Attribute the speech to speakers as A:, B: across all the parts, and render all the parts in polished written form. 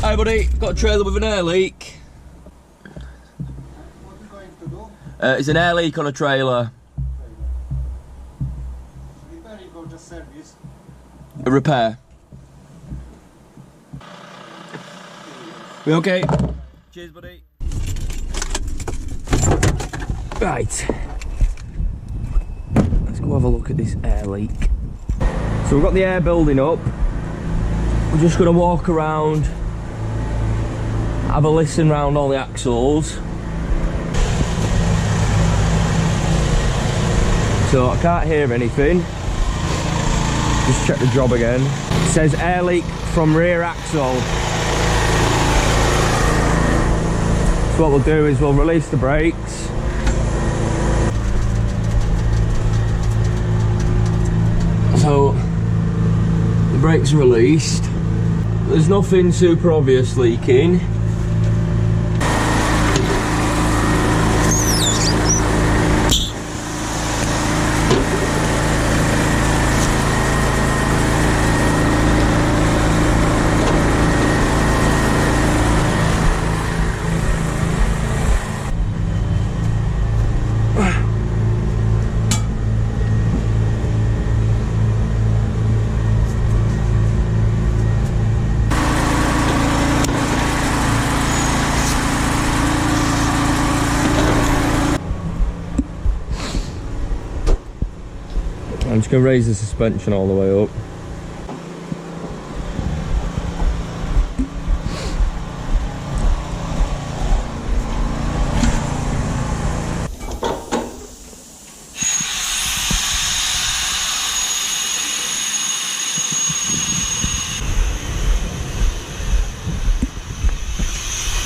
A: Hi buddy, got a trailer with an air leak.
B: What are you going to do?
A: It's an air leak on a trailer.
B: Repairing or just service?
A: A repair. We okay? Cheers buddy. Right. Let's go have a look at this air leak. So we've got the air building up. We're just going to walk around, have a listen round all the axles. So I can't hear anything. Just check the job again. It says air leak from rear axle. So what we'll do is we'll release the brakes. So the brakes are released. There's nothing super obvious leaking. I'm just going to raise the suspension all the way up.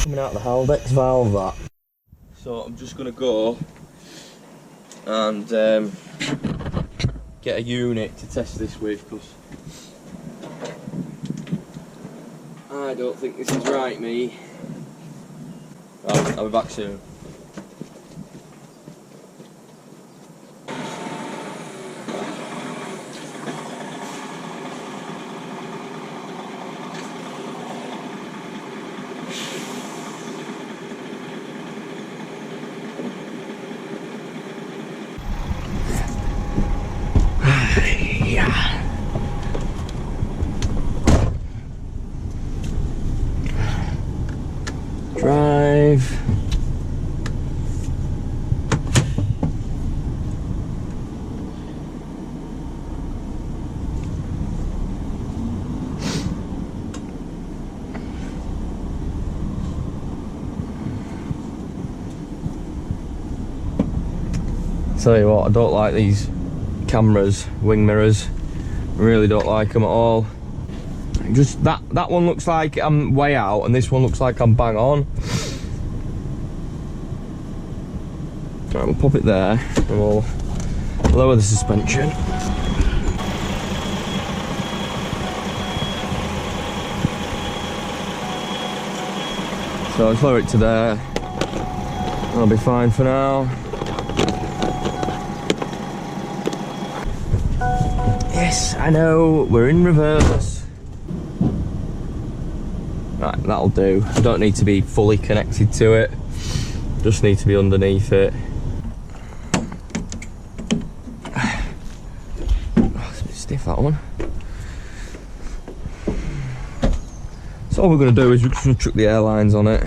A: Coming out the HALDEX valve that. So I'm just going to go and get a unit to test this with, because I don't think this is right, me. I'll be back soon. Drive. Tell you what, I don't like these cameras, wing mirrors. I really don't like them at all. Just that one looks like I'm way out, and this one looks like I'm bang on. Right, we'll pop it there, and we'll lower the suspension. So let's lower it to there. That'll be fine for now. Yes, I know, we're in reverse. Right, that'll do. I don't need to be fully connected to it. Just need to be underneath it. Oh, it's a bit stiff, that one. So all we're going to do is we're just going to chuck the airlines on it.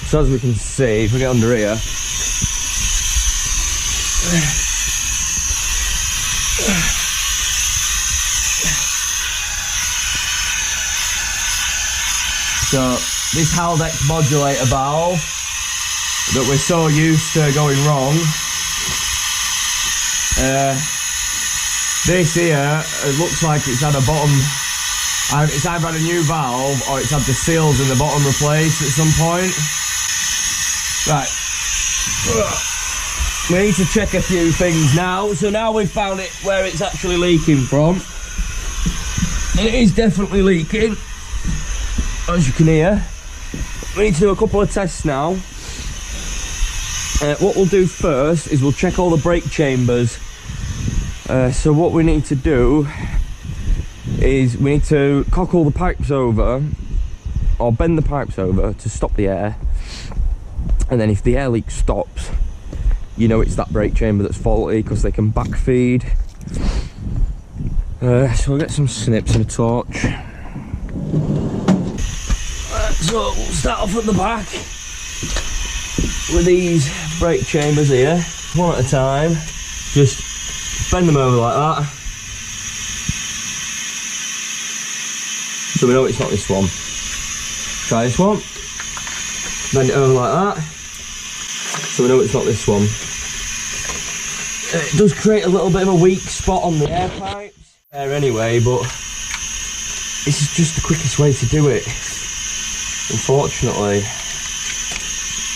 A: So as we can see, if we get under here, so this HALDEX modulator valve that we're so used to going wrong, this here, it looks like it's had a It's either had a new valve or it's had the seals in the bottom replaced at some point. Right. We need to check a few things now. So now we've found it where it's actually leaking from. It is definitely leaking, as you can hear. We need to do a couple of tests now. What we'll do first is we'll check all the brake chambers. So what we need to do is we need to cock all the pipes over, or bend the pipes over to stop the air. And then if the air leak stops, you know it's that brake chamber that's faulty, because they can backfeed. So we'll get some snips and a torch. So we'll start off at the back with these brake chambers here, one at a time. Just bend them over like that, so we know it's not this one. Try this one, bend it over like that, so we know it's not this one. It does create a little bit of a weak spot on the air pipes there anyway, but this is just the quickest way to do it, unfortunately.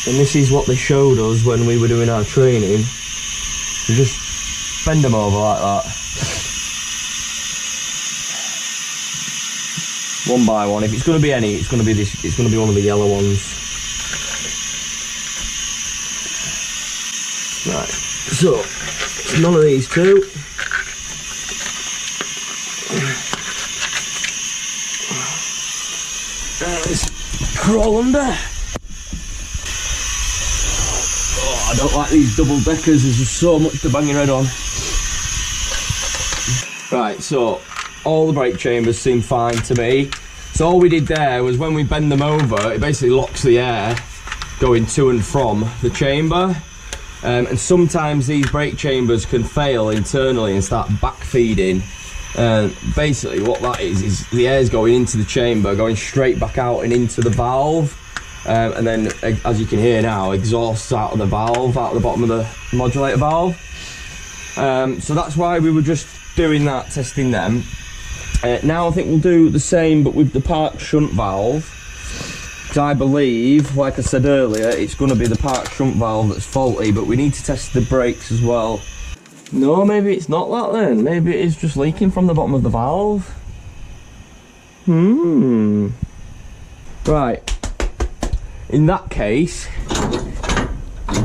A: And this is what they showed us when we were doing our training. You just bend them over like that, one by one. If it's going to be any, it's going to be this. It's going to be one of the yellow ones. Right. So none of these two. Let's crawl under. I don't like these double deckers, there's just so much to bang your head on. Right, so all the brake chambers seem fine to me. So all we did there was when we bend them over, it basically locks the air going to and from the chamber. And sometimes these brake chambers can fail internally and start backfeeding. Basically what that is the air's going into the chamber, going straight back out and into the valve. And then, as you can hear now, exhausts out of the valve, out of the bottom of the modulator valve. So that's why we were just doing that, testing them. Now I think we'll do the same, but with the park shunt valve. Because I believe, like I said earlier, it's going to be the park shunt valve that's faulty, but we need to test the brakes as well. No, maybe it's not that then. Maybe it is just leaking from the bottom of the valve. Right. In that case,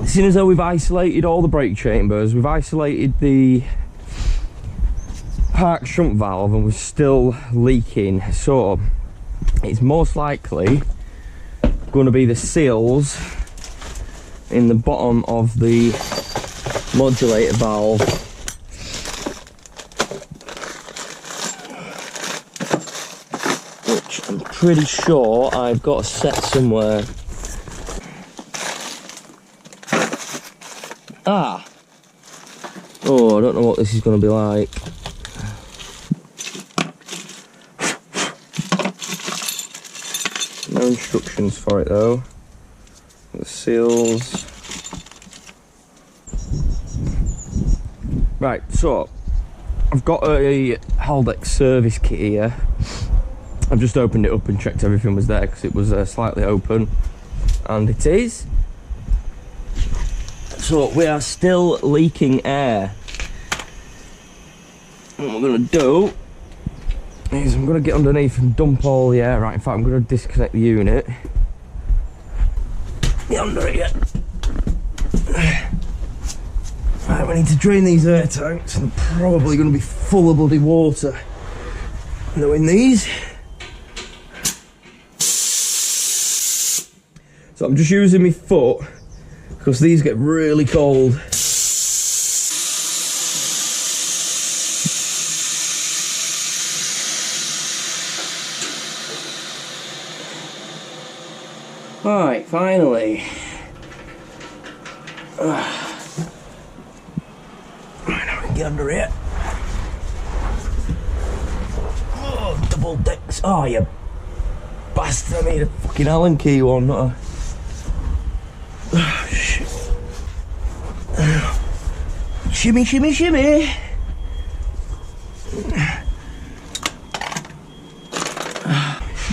A: seeing as though we've isolated all the brake chambers, we've isolated the park shunt valve and we're still leaking, so it's most likely going to be the seals in the bottom of the modulator valve. Which I'm pretty sure I've got a set somewhere. Ah! Oh, I don't know what this is going to be like. No instructions for it though. The seals. Right, so I've got a HALDEX service kit here. I've just opened it up and checked everything was there because it was slightly open, and it is. So we are still leaking air. And what we're going to do is I'm going to get underneath and dump all the air out. In fact, I'm going to disconnect the unit. Get under it yet. Right, we need to drain these air tanks. They're probably going to be full of bloody water. Knowing these. So I'm just using my foot because these get really cold. Right, finally. Right, now we can get under it. Oh, double decks. Oh, you bastard. I need a fucking Allen key one, not a... Oh, shit. Shimmy, shimmy, shimmy.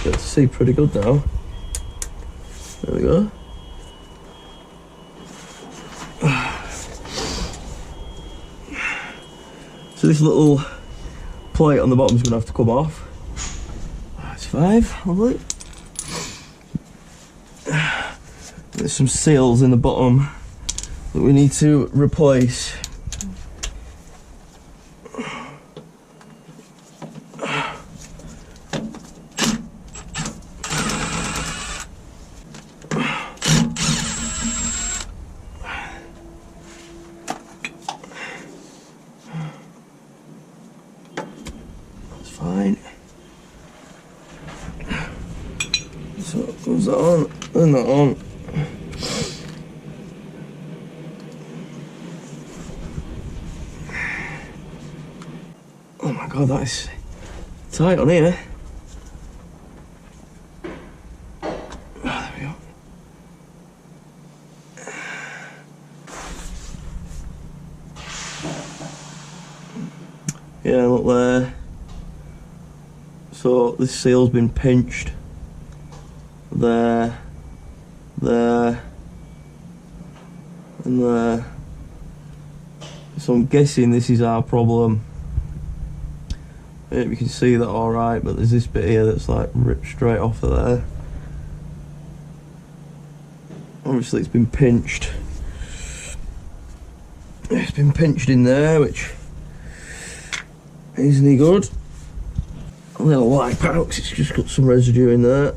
A: Get to see pretty good now. There we go. So this little plate on the bottom is going to have to come off. That's 5, lovely. There's some seals in the bottom that we need to replace. Fine. So it goes that on and that on. Oh my god, that is tight on here. There we go. Yeah, look there. So this seal's been pinched there, there, and there. So I'm guessing this is our problem. Maybe you can see that alright, but there's this bit here that's like ripped straight off of there. Obviously it's been pinched. It's been pinched in there, which isn't any good. I'm gonna wipe out because it's just got some residue in there.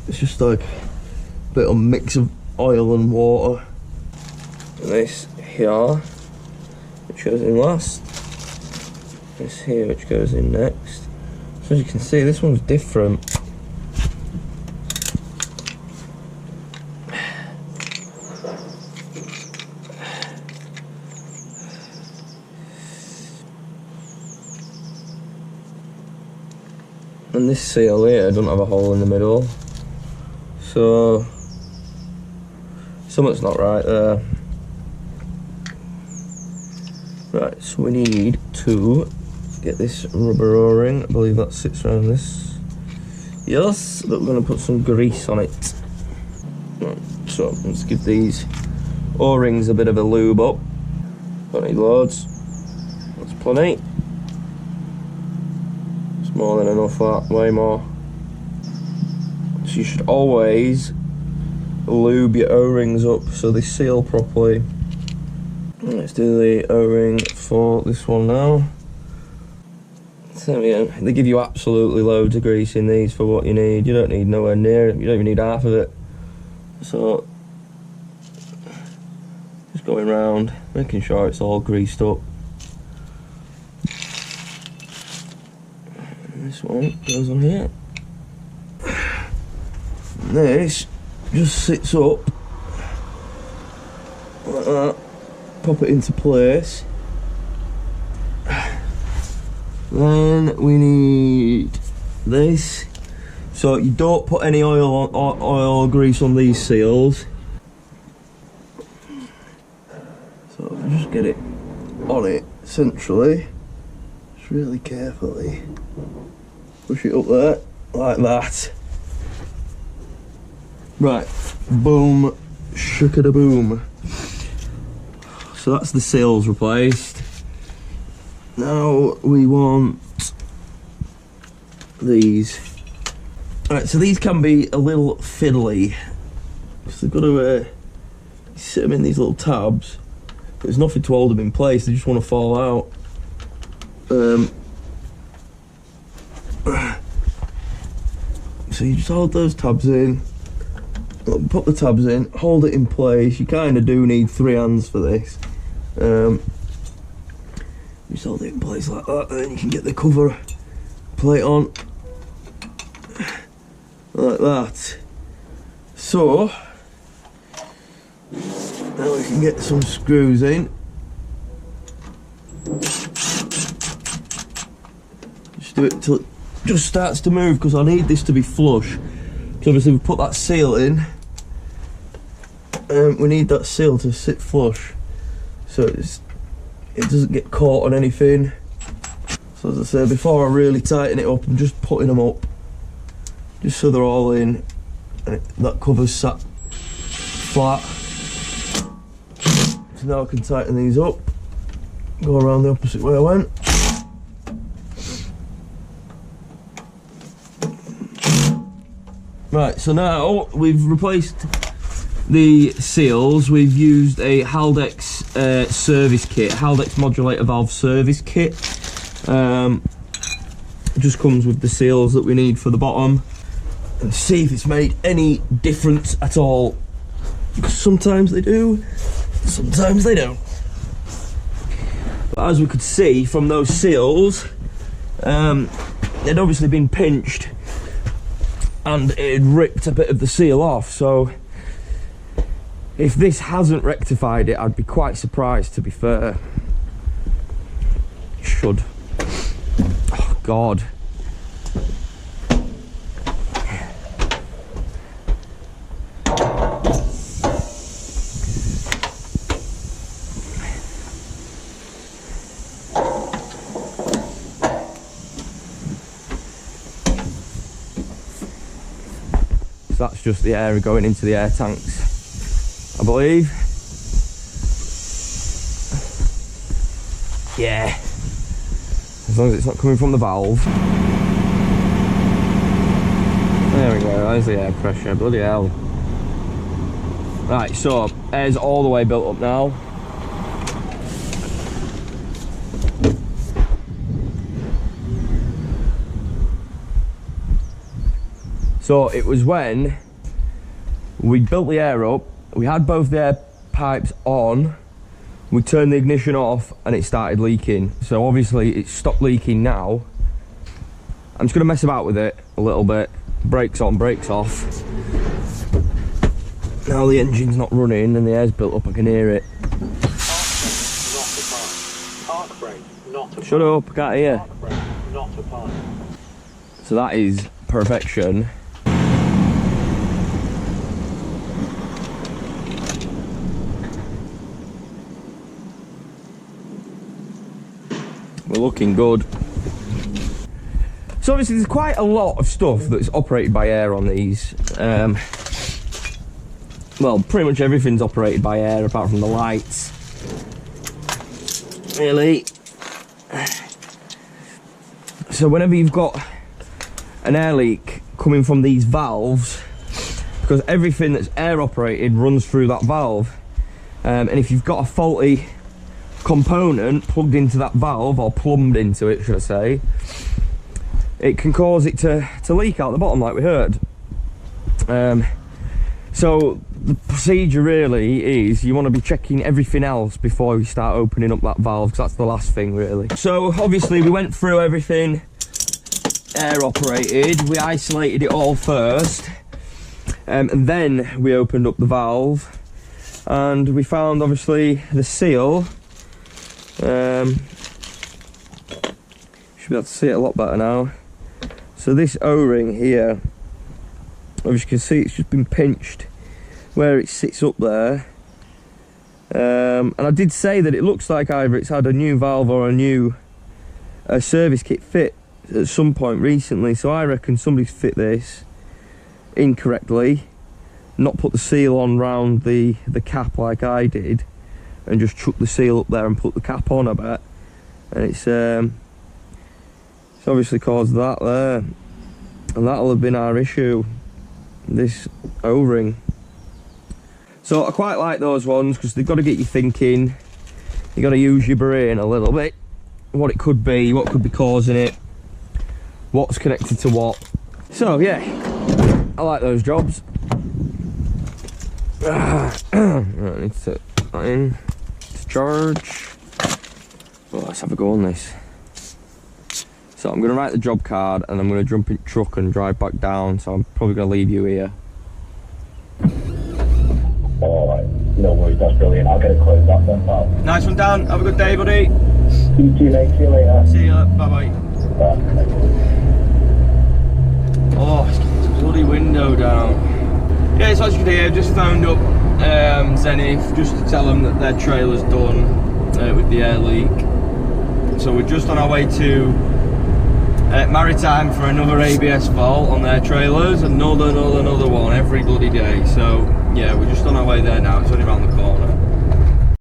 A: It's just like a bit of mix of oil and water. And this here, which goes in last. This here, which goes in next. So as you can see, this one's different. And this seal here doesn't have a hole in the middle, so something's not right there. Right, so we need to get this rubber O-ring. I believe that sits around this. Yes, but we're going to put some grease on it. Right, so let's give these O-rings a bit of a lube up. Don't need loads. That's plenty. More than enough, that, way more. So you should always lube your O-rings up so they seal properly. Let's do the O-ring for this one now. So yeah, they give you absolutely loads of grease in these for what you need. You don't need nowhere near it, you don't even need half of it. So just going round, making sure it's all greased up. This one goes on here. And this just sits up like that. Pop it into place. Then we need this. So you don't put any oil or grease on these seals. So just get it on it centrally. Just really carefully. Push it up there, like that. Right, boom, shookada-boom. So that's the seals replaced. Now we want these. Alright, so these can be a little fiddly. So they've got to sit them in these little tabs. But there's nothing to hold them in place, they just want to fall out. So you just hold those tabs in, put the tabs in, hold it in place. You kind of do need 3 hands for this. Just hold it in place like that, and then you can get the cover plate on like that. So now we can get some screws in. Just do it till it just starts to move, because I need this to be flush. So obviously we put that seal in, we need that seal to sit flush, so it doesn't get caught on anything. So as I say, before I really tighten it up, I'm just putting them up just so they're all in, and that cover's sat flat. So now I can tighten these up, go around the opposite way I went. Right, so now we've replaced the seals. We've used a HALDEX service kit, HALDEX modulator valve service kit. It just comes with the seals that we need for the bottom. And see if it's made any difference at all. Because sometimes they do, sometimes they don't. But as we could see from those seals, they'd obviously been pinched and it had ripped a bit of the seal off. So if this hasn't rectified it, I'd be quite surprised, to be fair. It should. Oh God. So that's just the air going into the air tanks, I believe. Yeah. As long as it's not coming from the valve. There we go, there's the air pressure, bloody hell. Right, so air's all the way built up now. So it was when we built the air up, we had both the air pipes on, we turned the ignition off and it started leaking. So obviously it stopped leaking now. I'm just gonna mess about with it a little bit. Brakes on, brakes off. Now the engine's not running and the air's built up, I can hear it.
B: Park brake, not a
A: Shut up, I can't hear.
B: park brake, not a park.
A: So that is perfection. We're looking good. So obviously there's quite a lot of stuff that's operated by air on these. Well, pretty much everything's operated by air apart from the lights. Really. So whenever you've got an air leak coming from these valves, because everything that's air operated runs through that valve, and if you've got a faulty component plugged into that valve, or plumbed into it should I say, it can cause it to leak out the bottom like we heard. So the procedure really is you want to be checking everything else before you start opening up that valve, because that's the last thing really. So obviously we went through everything air operated, we isolated it all first, and then we opened up the valve and we found obviously the seal. Should be able to see it a lot better now. So this O-ring here, as you can see, it's just been pinched where it sits up there. And I did say that it looks like either it's had a new valve or a new service kit fit at some point recently. So I reckon somebody's fit this incorrectly, not put the seal on round the cap like I did, and just chuck the seal up there and put the cap on, I bet. And it's obviously caused that there. And that'll have been our issue, this O-ring. So I quite like those ones because they've got to get you thinking. You've got to use your brain a little bit. What it could be, what could be causing it, what's connected to what. So yeah, I like those jobs. Right, I need to put that in. Charge. Well, let's have a go on this. So I'm going to write the job card and I'm going to jump in the truck and drive back down, so I'm probably going to leave you here.
C: Alright, no worries, that's brilliant. I'll get it closed up then, pal.
A: Nice one, Dan. Have a good day, buddy.
C: You too, mate. See you later.
A: See you later. Bye-bye.
C: Bye.
A: Oh, it's got this bloody window down. Yeah, so as you can hear, I've just phoned up Zenith just to tell them that their trailer's done with the air leak. So we're just on our way to Maritime for another ABS fault on their trailers, another one every bloody day. So yeah, we're just on our way there now. It's only around the corner.